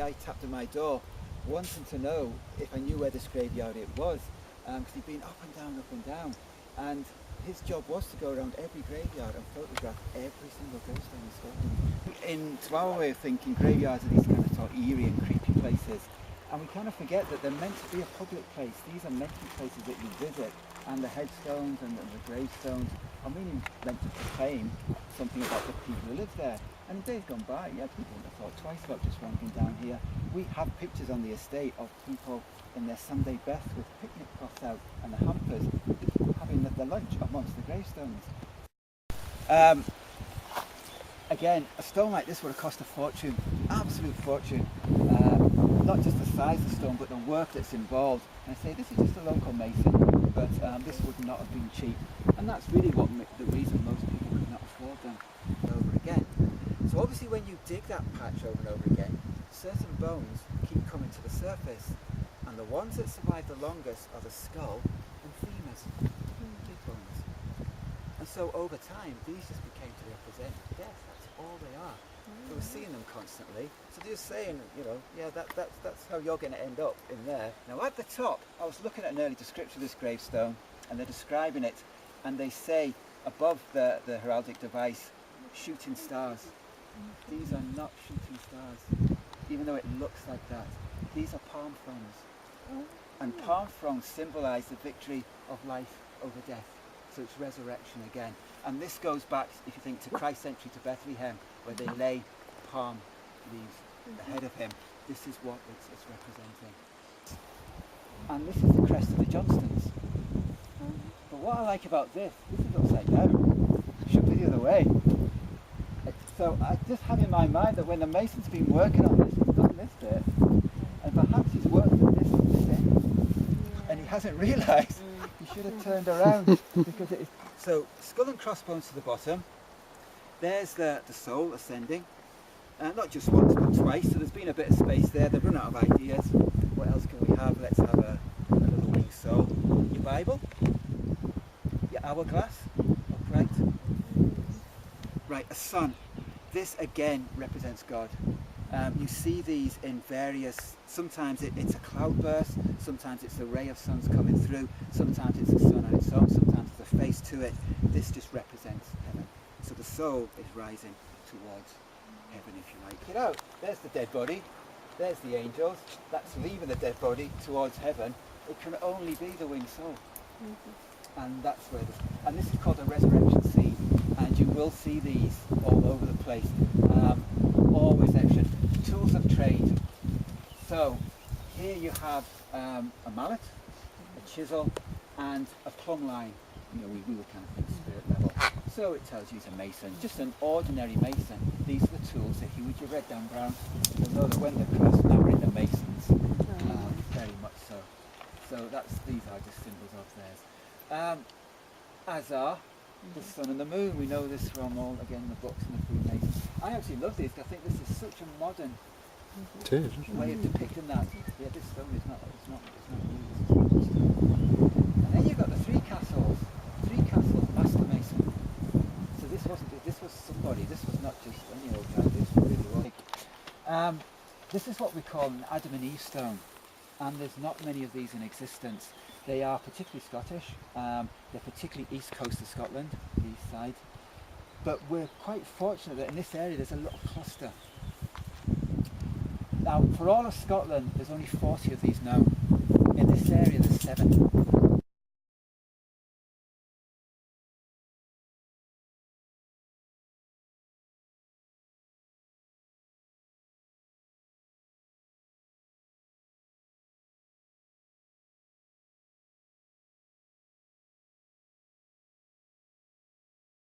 guy tapped at my door wanting to know if I knew where this graveyard it was, because he'd been up and down, and his job was to go around every graveyard and photograph every single gravestone in Scotland. To our way of thinking, graveyards are these kind of sort of eerie and creepy places, and we kind of forget that they're meant to be a public place. These are meant to be places that you visit, and the headstones and the gravestones are really meant to proclaim something about the people who live there. And in days gone by, yeah, people would have thought twice about just wandering down here. We have pictures on the estate of people in their Sunday best with picnic cloths out and the hampers, having their lunch amongst the gravestones. Again, a stone like this would have cost a fortune, absolute fortune. Not just the size of the stone, but the work that's involved. And I say this is just a local mason, but this would not have been cheap. And that's really what the reason most people could not afford them over again. So obviously when you dig that patch over and over again, certain bones keep coming to the surface. And the ones that survive the longest are the skull and femurs, big bones. And so over time, these just became to represent death. That's all they are. So we're seeing them constantly. So they're saying, you know, yeah, that's how you're going to end up in there. Now at the top, I was looking at an early description of this gravestone, and they're describing it, and they say above the heraldic device, shooting stars. These are not shooting stars, even though it looks like that. These are palm fronds. And palm fronds symbolise the victory of life over death. So it's resurrection again. And this goes back, if you think, to Christ's entry to Bethlehem, where they lay palm leaves ahead of him. This is what it's representing. And this is the crest of the Johnstons. But what I like about this is upside down. It should be the other way. So I just have in my mind that when the mason's been working on this, he's done this bit, and perhaps he's worked at this end, and he hasn't realised he should have turned around, because it is. So skull and crossbones to the bottom. There's the soul ascending, not just once but twice, so there's been a bit of space there. They've run out of ideas. What else can we have? Let's have a little winged soul. Your Bible, your hourglass, upright. Right, a sun. This again represents God. You see these in various, sometimes it's a cloudburst, sometimes it's a ray of suns coming through, sometimes it's a sun on its own, sometimes it's a face to it. This just represents heaven. So the soul is rising towards heaven, if you like. Get out. There's the dead body. There's the angels. That's leaving the dead body towards heaven. It can only be the winged soul. And that's where and this is called a resurrection scene. And you will see these all over the place. Always extra. Tools of trade. So here you have a mallet, a chisel, and a plumb line. You know, we were kind of in spirit level. So it tells you he's a mason, just an ordinary mason. These are the tools that he would. You read Dan Brown. You'll know that when they're cursed, now we're in the masons. Very much so. So these are just symbols of theirs. As are the sun and the moon. We know this from all, again, the books and the Freemasons. I actually love these. I think this is such a modern way of depicting that. Yeah, this stone is not new. And then you've got the three castles, master mason. So this was somebody. This was not just any old guy. This really was. This is what we call an Adam and Eve stone, and there's not many of these in existence. They are particularly Scottish. They're particularly east coast of Scotland, the east side. But we're quite fortunate that in this area there's a little cluster. Now, for all of Scotland, there's only 40 of these known. In this area, there's 7.